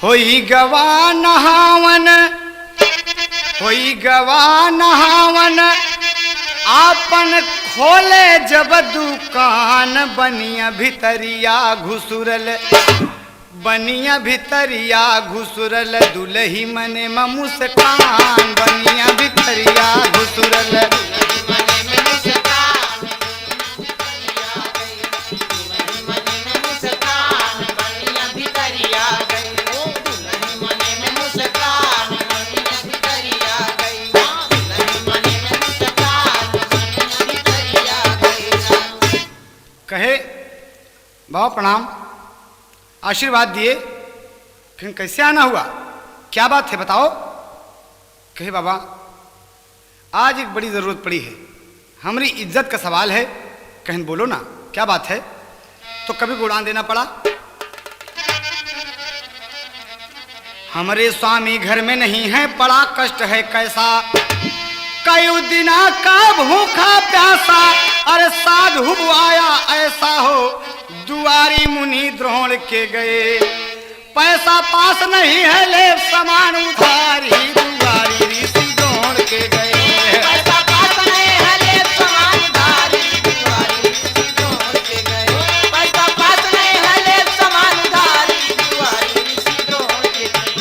होई गवा नहावन, होई गवा नहावन, आपन खोले जब दुकान, बनिया भितरिया घुसुरल, बनिया भितरिया घुसुरल, दुलही मने में मुस्कान, बनिया भितरिया घुसुरल। कहे बाबा प्रणाम, आशीर्वाद दिए, फिर कैसे आना हुआ, क्या बात है बताओ। कहे बाबा आज एक बड़ी ज़रूरत पड़ी है, हमारी इज्जत का सवाल है। कहें बोलो ना क्या बात है। तो कभी को उड़ान देना पड़ा। हमारे स्वामी घर में नहीं है, बड़ा कष्ट है कैसा, कई दिना का भूखा प्यासा, अरे साधु आया ऐसा हो, दुआरी मुनि द्रोण के गए, पैसा पास नहीं है ले सामान उधारी, दुआरी ऋषि द्रोण के गए। पैसा पास नहीं है ले सामान उधारी, दुआरी ऋषि द्रोण के गए, पैसा पास नहीं है ले सामान उधारी, दुआरी ऋषि द्रोण के गए।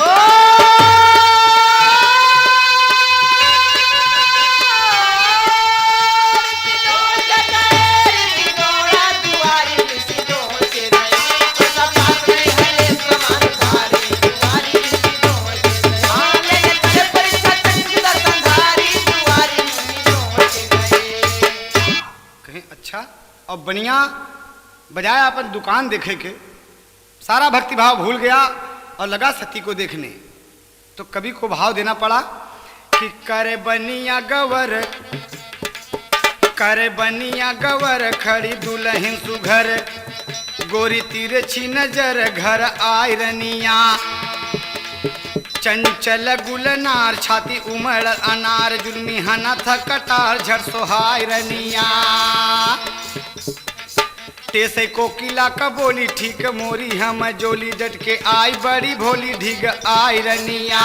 और बनिया बजाय अपन दुकान देखे के सारा भक्ति भाव भूल गया और लगा सती को देखने। तो कवि को भाव देना पड़ा कि करे बनिया गवर, करे बनिया गवर, खड़ी दुल्हन सुघर, गोरी तिरछी नजर, घर आय रनिया, चंचल गुलनार, छाती उमड़ अनार, जुल्मी हना था कटार, झट सोहाय रनिया, टेसे कोकिला का बोली, ठीक मोरी हम जोली, डट के आई बड़ी भोली, ढीग आई रनिया,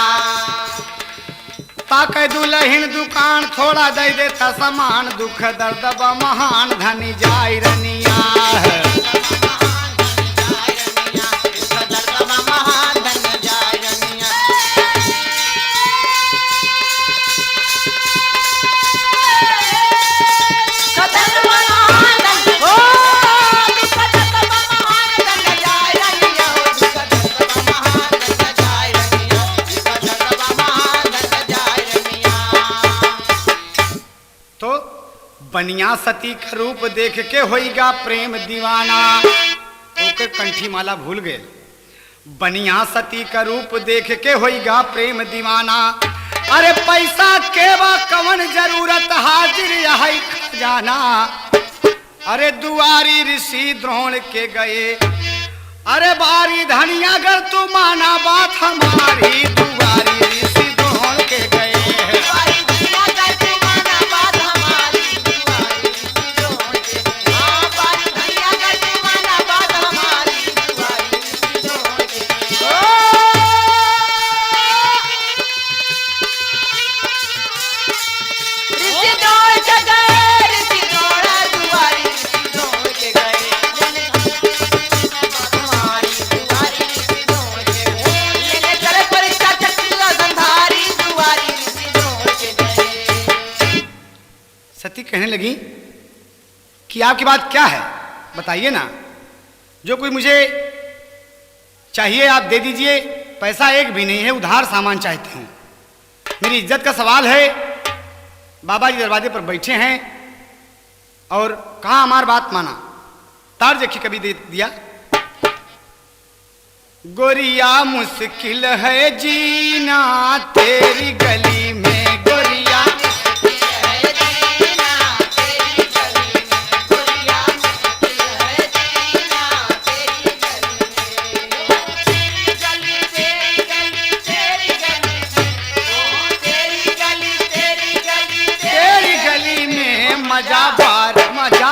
ताके दुल्हन दुकान, थोड़ा दे देता सामान, दुख दर्द बा महान, धनी जाय रनिया। बनिया सती का रूप देख के होइगा प्रेम दीवाना, ओके कंठी माला भूल गए। बनिया सती का रूप देख के होइगा प्रेम दीवाना, अरे पैसा के बा कवन जरूरत, हाजिर यही खजाना, अरे दुआरी ऋषि द्रोण के गए, अरे बारी धनिया अगर तू माना बात हमारी, दुआरी ऋषि द्रोण के गए। सती कहने लगी कि आपकी बात क्या है बताइए ना, जो कोई मुझे चाहिए आप दे दीजिए, पैसा एक भी नहीं है, उधार सामान चाहती हूँ, मेरी इज्जत का सवाल है। बाबा जी दरवाजे पर बैठे हैं और कहाँ हमार बात माना, तार देखी कभी दे दिया। गोरिया मुश्किल है जीना तेरी गली में, गोरिया मजा बार मजा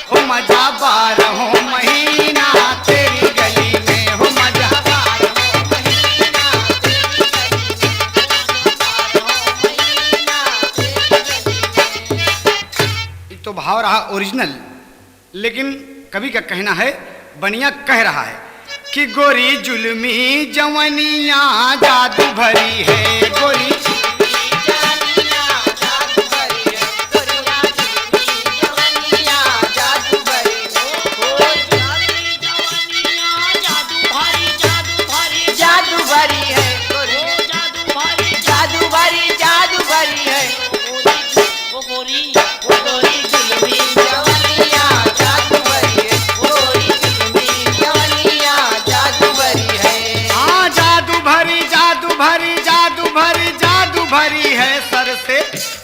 हो, मजा बार हो महीना तेरी गली में, हो मजा बार हो महीना था ओरिजिनल, लेकिन कवि का कहना है, बनिया कह रहा है कि गोरी जुल्मी जवनिया जादू भरी है, गोरी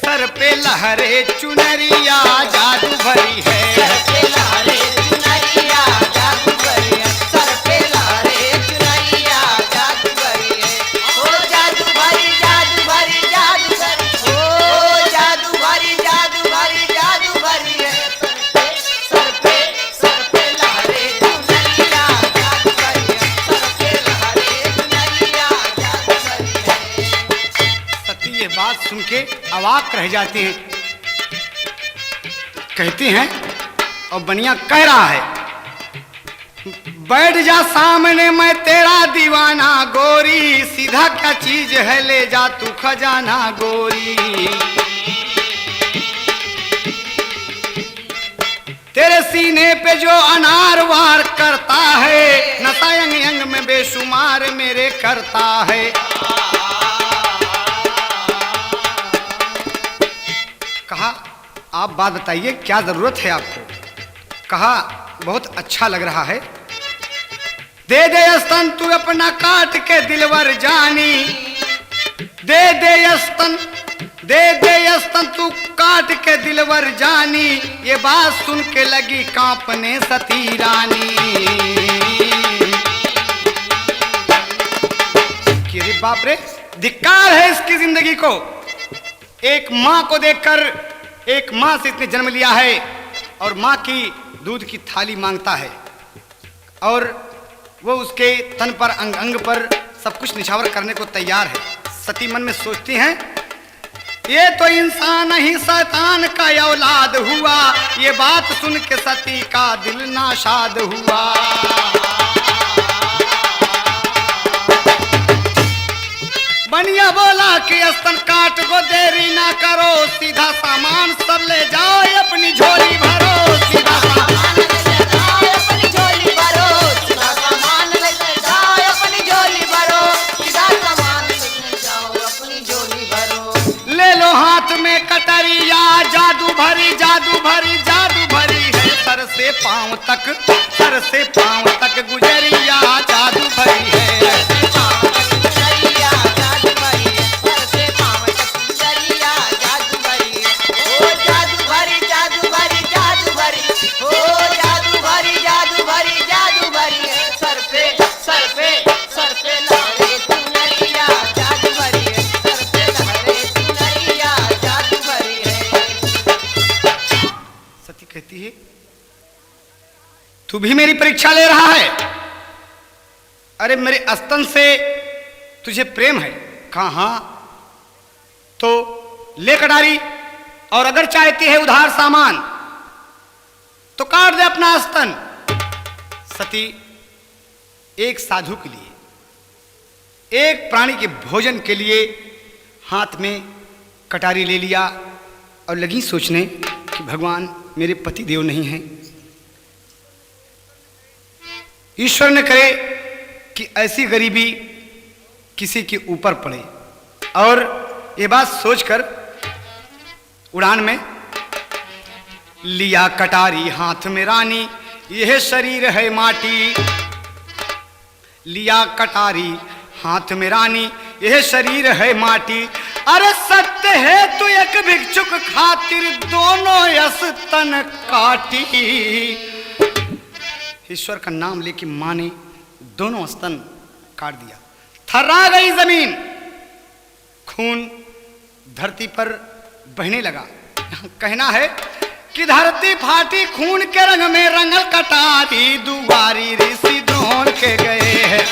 सर पे लहरे चुनरिया जादू भरी है, सर पे लहरे चुनरिया जादू भरी है, सर पे लहरे चुनरिया जादू भरी है, ओ जादू भरी जादू भरी जादू भरी, ओ जादू भरी जादू भरी जादू भरी है, सर पे लहरे चुनरिया जादू भरी है, सर पे लहरे चुनरिया जादू भरी है। सती ये बात सुन के अवाक रह जाते हैं, कहते हैं, और बनिया कह रहा है, बैठ जा सामने मैं तेरा दीवाना गोरी, सीधा क्या चीज है ले जा तू खजाना गोरी, तेरे सीने पे जो अनार वार करता है, नशा अंग अंग में बेशुमार मेरे करता है। कहा आप बात बताइए क्या जरूरत है आपको? कहा बहुत अच्छा लग रहा है, दे दे स्तन तू अपना काट के दिलवर जानी, दे दे स्तन, दे दे स्तन तू काट के दिलवर जानी, ये बात सुन के लगी कांपने सती रानी, कि रे बाप रे, धिक्कार है इसकी जिंदगी को, एक माँ को देखकर, एक माँ से इसने जन्म लिया है और माँ की दूध की थाली मांगता है, और वो उसके तन पर अंग अंग पर सब कुछ निछावर करने को तैयार है। सती मन में सोचती हैं, ये तो इंसान ही शैतान का औलाद हुआ, ये बात सुन के सती का दिल नाशाद हुआ। बनिया बोला कि स्तन काट को देरी ना करो, सीधा सामान सब ले जाओ अपनी झोली भरो, सीधा सामान ले जाओ अपनी झोली भरो, सीधा सामान ले जाओ अपनी झोली भरो, सीधा सामान ले जाओ अपनी झोली भरो। ले लो हाथ में कटरिया जादू भरी जादू भरी जादू भरी है, सर से पांव तक, सर से पांव तक गुजरिया जादू भरी है, कहती है तू भी मेरी परीक्षा ले रहा है? अरे मेरे स्तन से तुझे प्रेम है? कहा हाँ, तो ले कटारी, और अगर चाहती है उधार सामान तो काट दे अपना स्तन। सती एक साधु के लिए, एक प्राणी के भोजन के लिए हाथ में कटारी ले लिया और लगी सोचने कि भगवान मेरे पति देव नहीं हैं, ईश्वर ने करे कि ऐसी गरीबी किसी के ऊपर पड़े। और ये बात सोचकर उड़ान में लिया कटारी हाथ में रानी, यह शरीर है माटी, लिया कटारी हाथ में रानी, यह शरीर है माटी। अरे सत्य है तू एक भिक्षुक खातिर दोनों स्तन काटी। ईश्वर का नाम लेके मां ने दोनों स्तन काट दिया। थर्रा गई जमीन, खून धरती पर बहने लगा। यहाँ कहना है कि धरती फाटी खून के रंग में रंगल कटारी, दुआरी ऋषि द्रोण के गए हैं।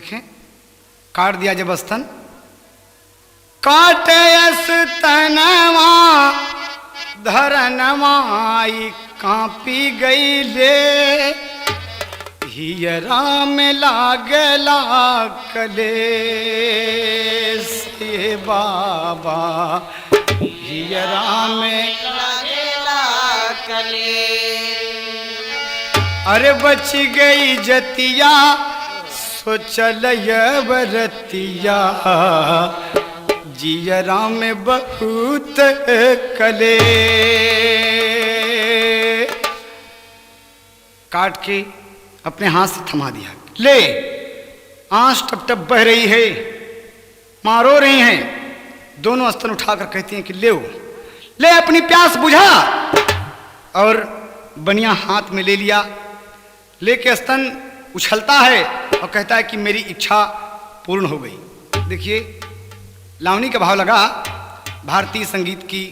देखें, काट दिया जब स्तन, काटे स्तनवा धरनवाई कांपी गई ले, हियरा में लागला कले से बाबा, हियरा में लागेला कले। अरे बच गई जतिया सो चल बरतिया, जियरा में बहुत कले। काट के अपने हाथ से थमा दिया। ले, आंच टप टप बह रही है, मां रो रही हैं। दोनों स्तन उठाकर कहती हैं कि ले ले अपनी प्यास बुझा। और बनिया हाथ में ले लिया, लेके स्तन उछलता है और कहता है कि मेरी इच्छा पूर्ण हो गई। देखिए लावनी का भाव लगा, भारतीय संगीत की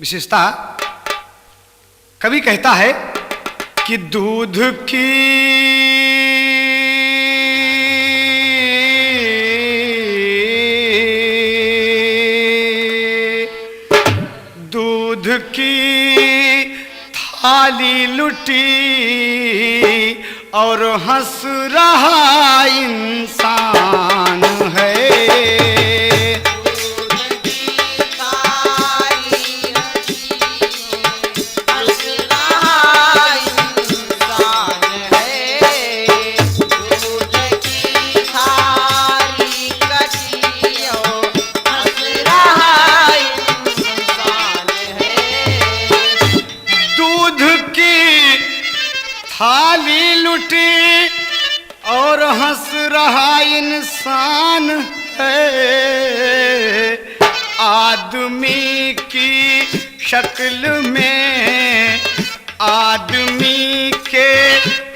विशेषता। कवि कहता है कि दूध की थाली लुटी और हंस रहा इंसान है। थाली लुटी और हंस रहा इंसान है। आदमी की शक्ल में, आदमी के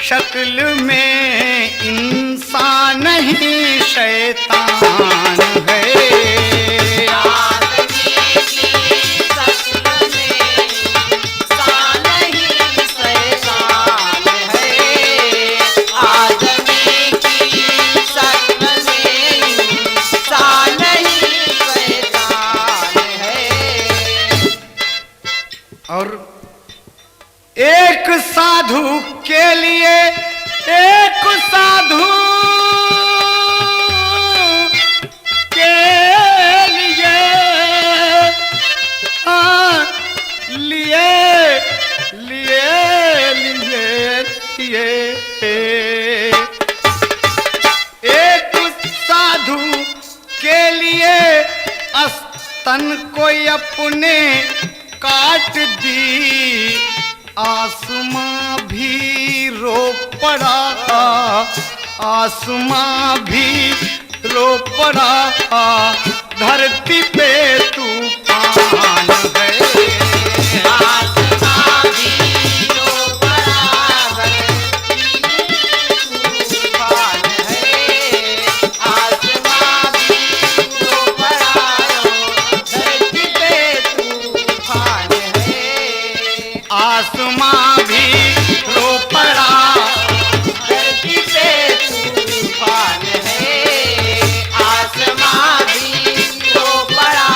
शक्ल में इंसान ही शैतान है। और एक साधु के लिए, एक साधु के लिए एक साधु के लिए स्तन को अपने काट दी, आसमां भी रो पड़ा, आसमां भी रो पड़ा, धरती पे तूफान है। आसमां भी रो पड़ा, धरती पे तूफान है। आसमां भी रो पड़ा, धरती पे तूफान है। आसमां भी रो पड़ा, धरती पे तूफान है। आसमां भी रो पड़ा,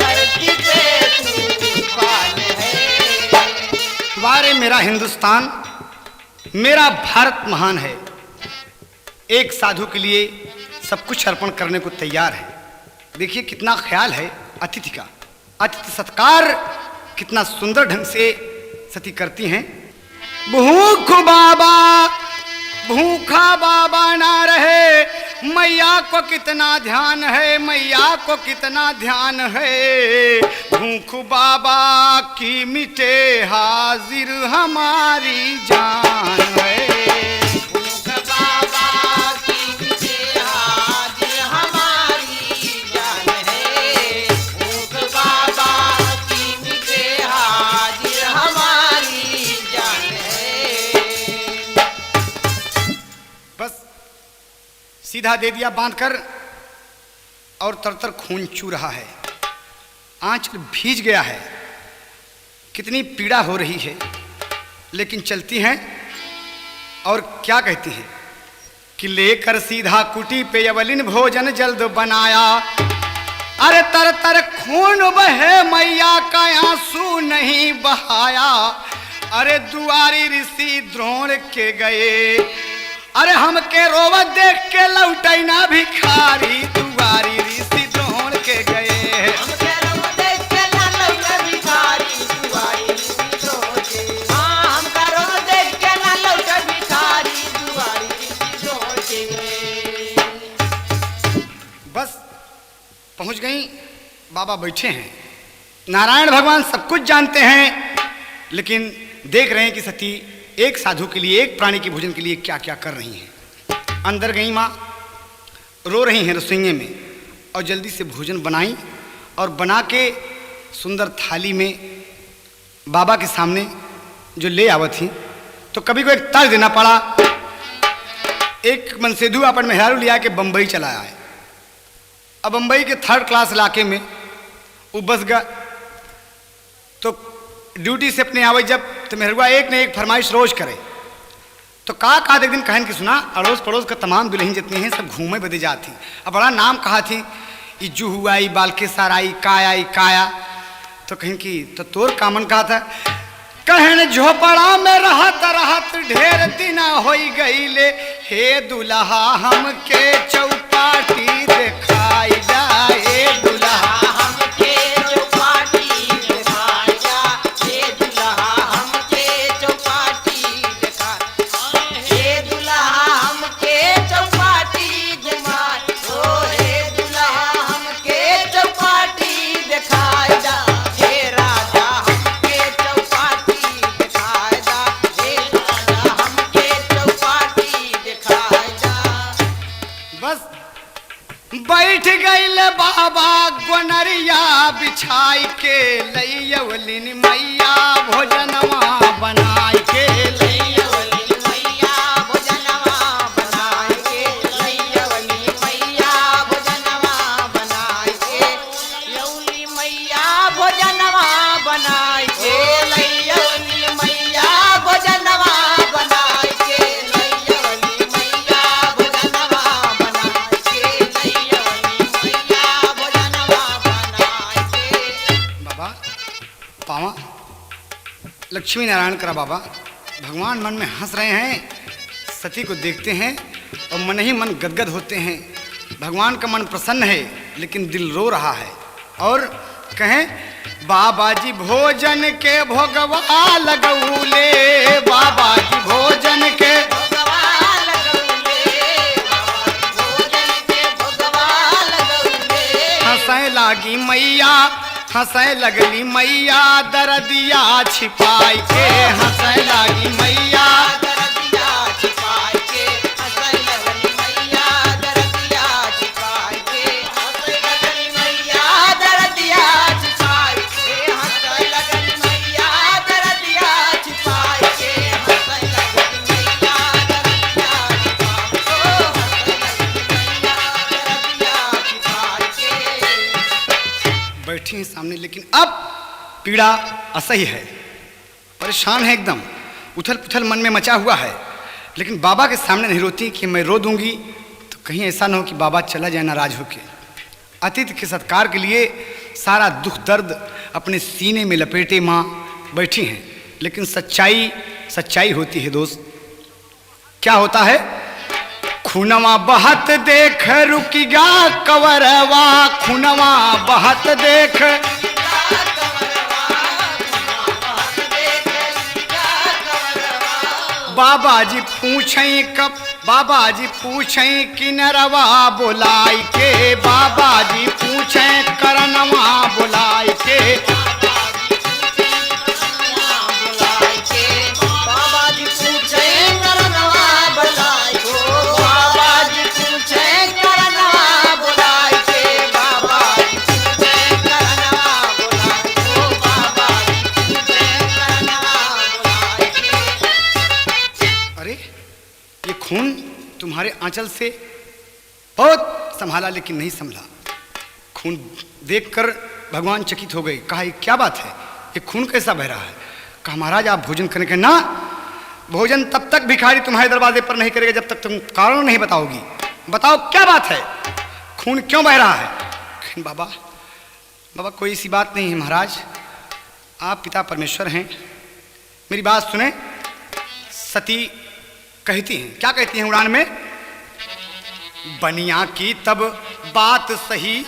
धरती पे तूफान है। तुम्हारे मेरा हिंदुस्तान, मेरा भारत महान है। एक साधु के लिए सब कुछ अर्पण करने को तैयार है। देखिए कितना ख्याल है अतिथि का, अतिथि सत्कार कितना सुंदर ढंग से सती करती हैं। भूख बाबा, भूखा बाबा ना रहे, मैया को कितना ध्यान है, मैया को कितना ध्यान है। भूख बाबा की मिटे हाजिर हमारी जान है। भूख बाबा की मिटे हाजिर हमारी जान है। भूख बाबा की मिटे हाजिर हमारी जान है। बस सीधा दे दिया बांधकर, और तरतर खून चू रहा है, आंचल भीज गया है, कितनी पीड़ा हो रही है। लेकिन चलती हैं और क्या कहती हैं कि लेकर सीधा कुटी पे अवलिन भोजन जल्द बनाया। अरे तर तर खून बहे मैया का आंसू नहीं बहाया। अरे दुआरी ऋषि द्रोण के गए, अरे हमके रोवत देख के लौटै ना भिखारी। दुआरी ऋषि द्रोण के गए, हमके रोवत देख के ना लौटे भिखारी। दुआरी ऋषि द्रोण के, हाँ हमका रोवत देख के ना लौटे भिखारी। दुआरी ऋषि द्रोण के। बस पहुंच गई। बाबा बैठे हैं, नारायण भगवान सब कुछ जानते हैं, लेकिन देख रहे हैं कि सती एक साधु के लिए, एक प्राणी के भोजन के लिए क्या क्या कर रही हैं। अंदर गई माँ, रो रही हैं रसोइये में, और जल्दी से भोजन बनाई और बना के सुंदर थाली में बाबा के सामने जो ले आवत थी। तो कभी को एक तर्ज देना पड़ा। एक मनसेधु अपन मेहरारू लिया के बम्बई चला आए। अब बम्बई के 3rd क्लास इलाके में वो बस गया, तो ड्यूटी से अपने आवे जब, तो मेहरुआ एक ने एक फरमाइश रोज करे। तो का एक दिन कहन की सुना, अड़ोस पड़ोस का तमाम दुल्हन जितनी हैं सब घूमे बदे जाती। अब बड़ा नाम कहा थी, ई जूहू आई, बालकेसर आई, काया। तो कहें कि तो तोर कामन कहा था, कहन झोपड़ा में रहत ढेर दिना हो गई ले। हे दुल्हा हमके चौपाटी दिखाई जा, हे दुल्हा हमके चौपाटी दिखाई जा। हे दुल्हा हमके चौपाटी दिखाई। हे दुल्हा हमके चौपाटी दिखाई। ओ हे दुल्हा हमके चौपाटी दिखाई जा। हे राजा हमके चौपाटी दिखाई जा। हे राजा हमके चौपाटी दिखाई जा। बस बैठ गईल बाबा गोनरिया बिछाई के, लैयवलिन मैया भोजनवा बनाई के। लैयवली मैया भोजनवा बनाई के। लैयवली मैया भोजनवा बनाई के। लैयवली मैया भोजनवा बनाई के। लैयवली मैया भोजनवा बनाई के। लैयवली मैया भोजनवा बनाई के। लैयवली मैया भोजनवा बनाई के। बाबा पावा लक्ष्मी नारायण करा। बाबा भगवान मन में हंस रहे हैं, सती को देखते हैं और मन ही मन गदगद होते हैं। भगवान का मन प्रसन्न है, लेकिन दिल रो रहा है। और कहें बाबा जी भोजन के भोगवा लगौले, बाबा जी भोजन के भगवान लगौले। भोजन के भगवान लगौले। हंसे लागी मैया, हंसे लगली मैया दरदिया छिपाई के। हंसे लागी मैया, दरदिया छिपाई के। हंसे लगली मैया दरदिया छिपाई के। हंसे लगली मैया दरदिया छिपाई के। हंसे लगली मैया दरदिया छिपाई के। हंसे लगली मैया दरदिया छिपाई के। हंसे लगली मैया दरदिया छिपाई के। बैठी हैं सामने, लेकिन अब पीड़ा असह्य है, परेशान है एकदम, उथल पुथल मन में मचा हुआ है। लेकिन बाबा के सामने नहीं रोती कि मैं रो दूंगी तो कहीं ऐसा ना हो कि बाबा चला जाए नाराज होके। अतिथि के सत्कार के लिए सारा दुख दर्द अपने सीने में लपेटे माँ बैठी हैं। लेकिन सच्चाई होती है दोस्त। क्या होता है? खुनवा बहत देख रुकिगा कवरवा, खुनवा बहत देख। बाबा जी पूछें कब, बाबा जी पूछें कि नरवा बुलाई के। बाबा जी पूछें करनवा बुलाई के। बाबा जी पूछे करनवा बुलाई को। बाबा जी पूछे करनवा बुलाई के। बाबा जी पूछे करनवा बुलाई को। बाबा जी पूछे करनवा बुलाई के। अरे ये खून तुम्हारे आंचल से बहुत संभाला लेकिन नहीं संभला। खून देखकर भगवान चकित हो गए। कहा ये क्या बात है, ये खून कैसा बह रहा है? कहा महाराज आप भोजन करने के ना, भोजन तब तक भिखारी तुम्हारे दरवाजे पर नहीं करेगा जब तक तुम कारण नहीं बताओगी। बताओ क्या बात है, खून क्यों बह रहा है? बाबा बाबा कोई सी बात नहीं है महाराज, आप पिता परमेश्वर हैं, मेरी बात सुने। सती कहती हैं, क्या कहती हैं उड़ान में? बनिया की तब बात सही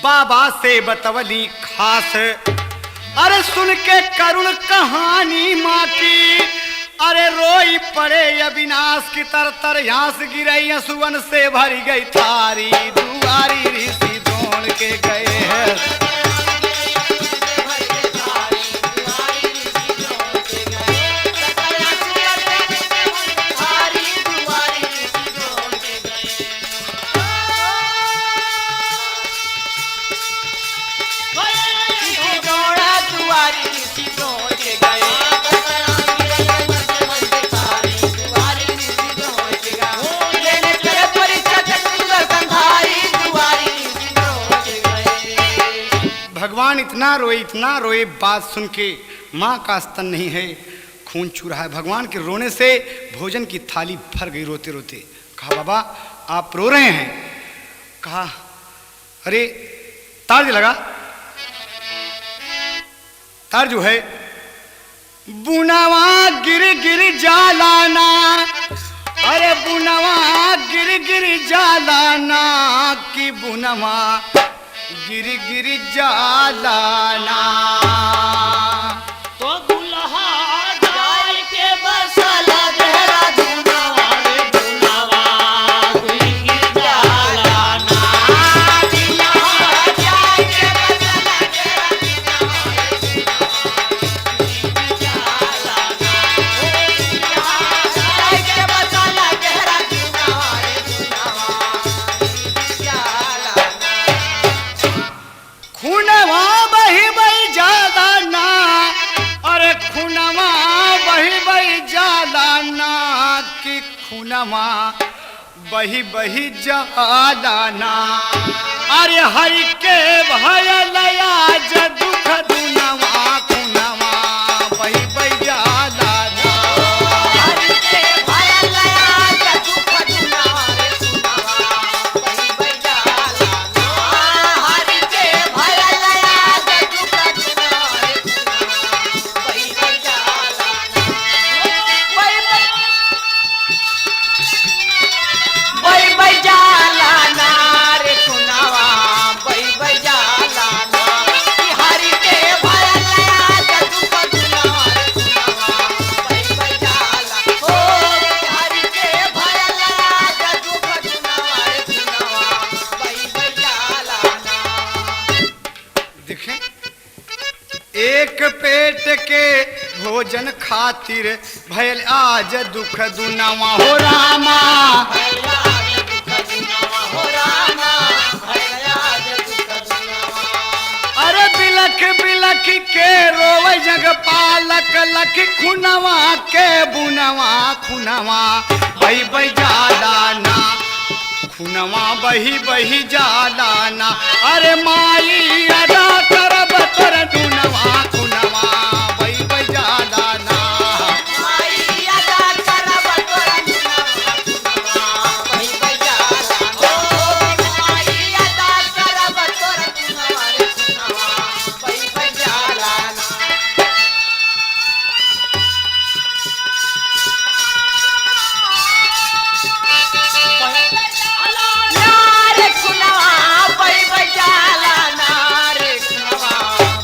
बाबा से बतवली खास, अरे सुन के करुण कहानी माँ की, अरे रोई पड़े अविनाश की तर यांस गिरई असुवन से भरी गई थारी, दुआरी ऋषि द्रोण के गए हैं। भगवान इतना रोए, बात सुन के माँ का स्तन नहीं है, खून चू रहा है। भगवान के रोने से भोजन की थाली भर गई रोते रोते। कहा बाबा आप रो रहे हैं? कहा अरे तार लगा, तार जो है बुनावा गिर गिर जालाना, अरे बुनावा गिर गिर जालाना की बुनावा गिर गिर जालाना, तो दुल्हा जाय के बसला गहरा दुनावा रे दुनावा गिर गिर जालाना, दुल्हा जाय के बसला गहरा दुनावा रे दुनावा गिर गिर जालाना, जाय के बसला गहरा दुनावा रे दुनावा गिर गिर जालाना। खूनवा बही बही जालाना, अरे खूनवा बही बही जालाना कि खूनवा बही बही जालाना, अरे हरि के भयलया ज दुख दुनवा खूनवा बही बही जालाना, हरि के भयलया ज दुख दुनवा रे दुनवा बही बही जालाना, हरि के भयलया ज दुख दुनवा रे दुनवा बही बही जालाना, बही बही जालाना रे सुनावा बही बही जालाना, कि हरि के भयलया ज दुख दुनवा रे दुनवा बही बही जाला, ओ हरि के भयलया ज दुख दुनवा रे दुनवा बही बही जालाना। देखें एक पेट के भोजन खातिर भयल आज दुख दुनवा हो रामा, भयलया ज दुख दुनवा हो रामा, भयलया ज दुख दुनवा, अरे बिलख बिलख के रोवे जग पालक लख खुनवा के बुनवा खुनवा बही बही जालाना, खुनवा बही बही जालाना, अरे माई अदा करब तर दुनवा खुनवा बही बही जालाना, माई अदा करब तोर दुनवा दुनवा बही बही जालाना, ओ माई अदा करब तोर दुनवा रे दुनवा बही बही जालाना। नारे खुनवा बही बही जालाना रे खुनवा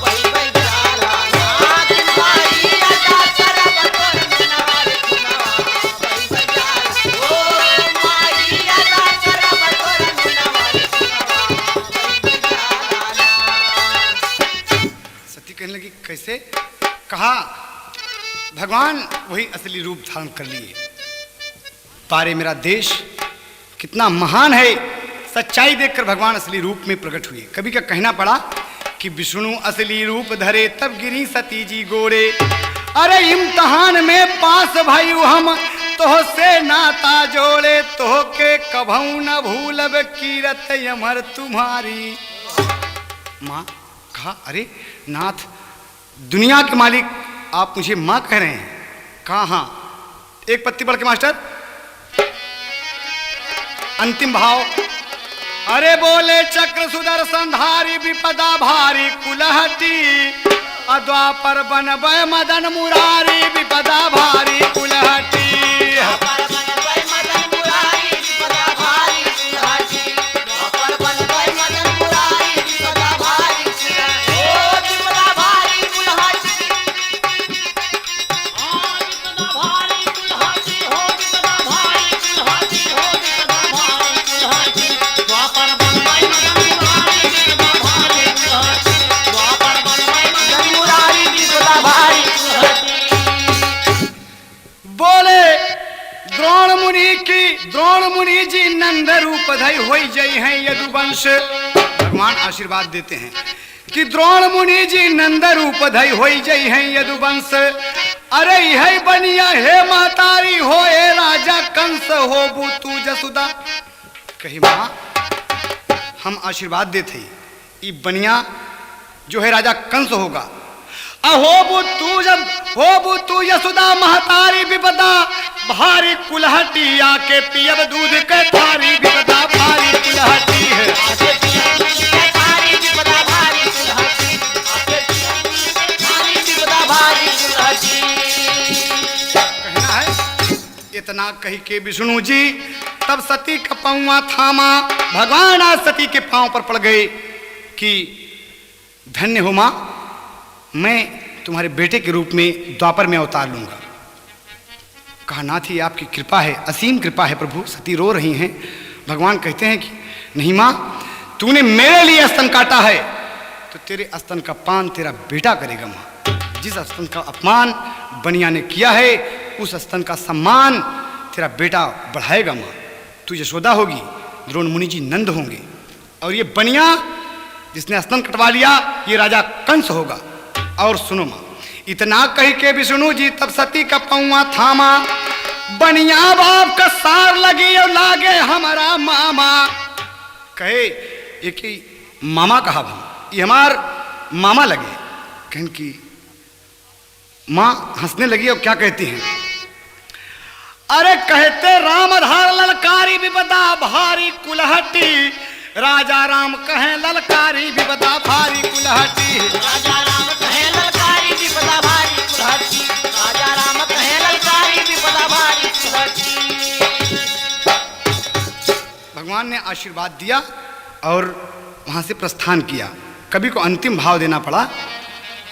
बही बही जालाना, कि माई अदा करब तोर दुनवा रे दुनवा बही बही जालाना, ओ माई अदा करब तोर दुनवा रे दुनवा बही बही जालाना। सती कहने लगी कैसे? कहा भगवान वही असली रूप धारण कर लिए। पारे मेरा देश कितना महान है, सच्चाई देखकर भगवान असली रूप में प्रकट हुए। कभी का कहना पड़ा कि विष्णु असली रूप धरे तब गिरी सती जी गोरे, अरे इम्तहान में पास भाई हम तोह से नाता जोड़े, तोह के कभऊ न भूलब कीरत अमर तुम्हारी। माँ कहा अरे नाथ दुनिया के मालिक आप मुझे माँ कह रहे हैं? कहा हाँ, एक पत्ती बढ़ के मास्टर, अंतिम भाव। अरे बोले चक्र सुदर्शन धारी विपदा भारी कुलहटी, द्वापर बनबै मदन मुरारी विपदा भारी कुलहटी। द्वापर बनबै मदन मुरारी विपदा भारी कुलहटी, द्वापर बनबै मदन मुरारी विपदा भारी कुलहटी। ओ विपदा भारी कुलहटी, आ विपदा भारी कुलहटी, हो विपदा भारी कुलहटी, हो विपदा भारी कुलहटी। द्वापर बनबै मदन मुरारी विपदा भारी कुलहटी, द्वापर बनबै मदन मुरारी विपदा भारी कुलहटी। बोले द्रोण मुनि जी नंद रूप धई होई जई हैं यदुवंश। भगवान आशीर्वाद देते हैं कि द्रोण मुनि जी नंद रूप धई होई जई हैं यदुवंश। अरे है बनिया हे मातारी हो ए राजा कंस हो बूतू जसुदा। कही माँ हम आशीर्वाद देते ये बनिया जो है राजा कंस होगा। हो बुतू यशुदा महतारी विपदा भारी कुलहटी, आके पियब दूध के थारी विपदा भारी कुलहटी है। आके पियब दूध के थारी विपदा भारी कुलहटी, आके पियब दूध के थारी विपदा भारी कुलहटी। कहना है इतना कही के विष्णु जी तब सती का पाँव थामा। भगवान आज सती के पांव पर पड़ गए कि धन्य हो मां, मैं तुम्हारे बेटे के रूप में द्वापर में अवतार लूंगा। कहा नाथ ही आपकी कृपा है, असीम कृपा है प्रभु। सती रो रही हैं। भगवान कहते हैं कि नहीं मां, तूने मेरे लिए स्तन काटा है तो तेरे स्तन का पान तेरा बेटा करेगा मां। जिस स्तन का अपमान बनिया ने किया है उस स्तन का सम्मान तेरा बेटा बढ़ाएगा मां। तू यशोदा होगी, द्रोण मुनि जी नंद होंगे, और ये बनिया जिसने स्तन कटवा लिया ये राजा कंस होगा। और सुनो मां, इतना कही के विष्णु जी तब सती का पौआ थामा। बनिया बाप का सार लगी और लागे हमारा मामा। कहे एक ही मामा कहा भाई, ये हमार मामा लगे। कहन की मां हंसने लगी और क्या कहती हैं, अरे कहते राम आधार ललकारी विपदा भारी कुलहटी, राजा राम कहे ललकारी विपदा भारी कुलहटी। राजा राम कहे ललकारी विपदा भारी कुलहटी, राजा राम कहे ललकारी विपदा भारी कुलहटी। भगवान ने आशीर्वाद दिया और वहां से प्रस्थान किया। कवि को अंतिम भाव देना पड़ा।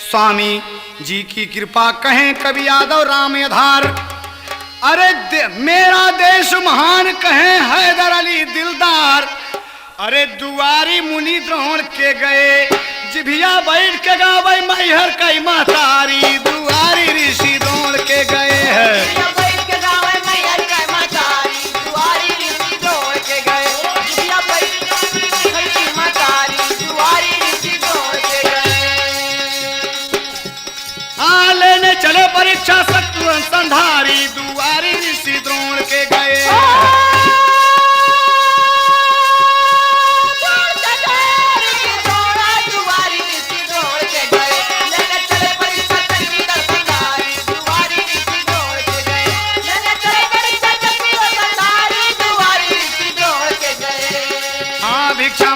स्वामी जी की कृपा कहें कवि यादव राम आधार। अरे मेरा देश महान कहें हैदर अली दिलदार। अरे दुआरी मुनि द्रोण के गए, जिभिया बैठ के गावे मैहर कई महतारी। दुआरी ऋषि द्रोण के गए हैं, जिभिया बैठ के गावे मैहर कई महतारी। दुआरी ऋषि द्रोण के गए, जिभिया बैठ के गावे मैहर कई महतारी। दुआरी ऋषि द्रोण के गए। हाँ लेने चले परीक्षा शत्रु संधारी। दुआरी ऋषि द्रोण के गए। भिक्षा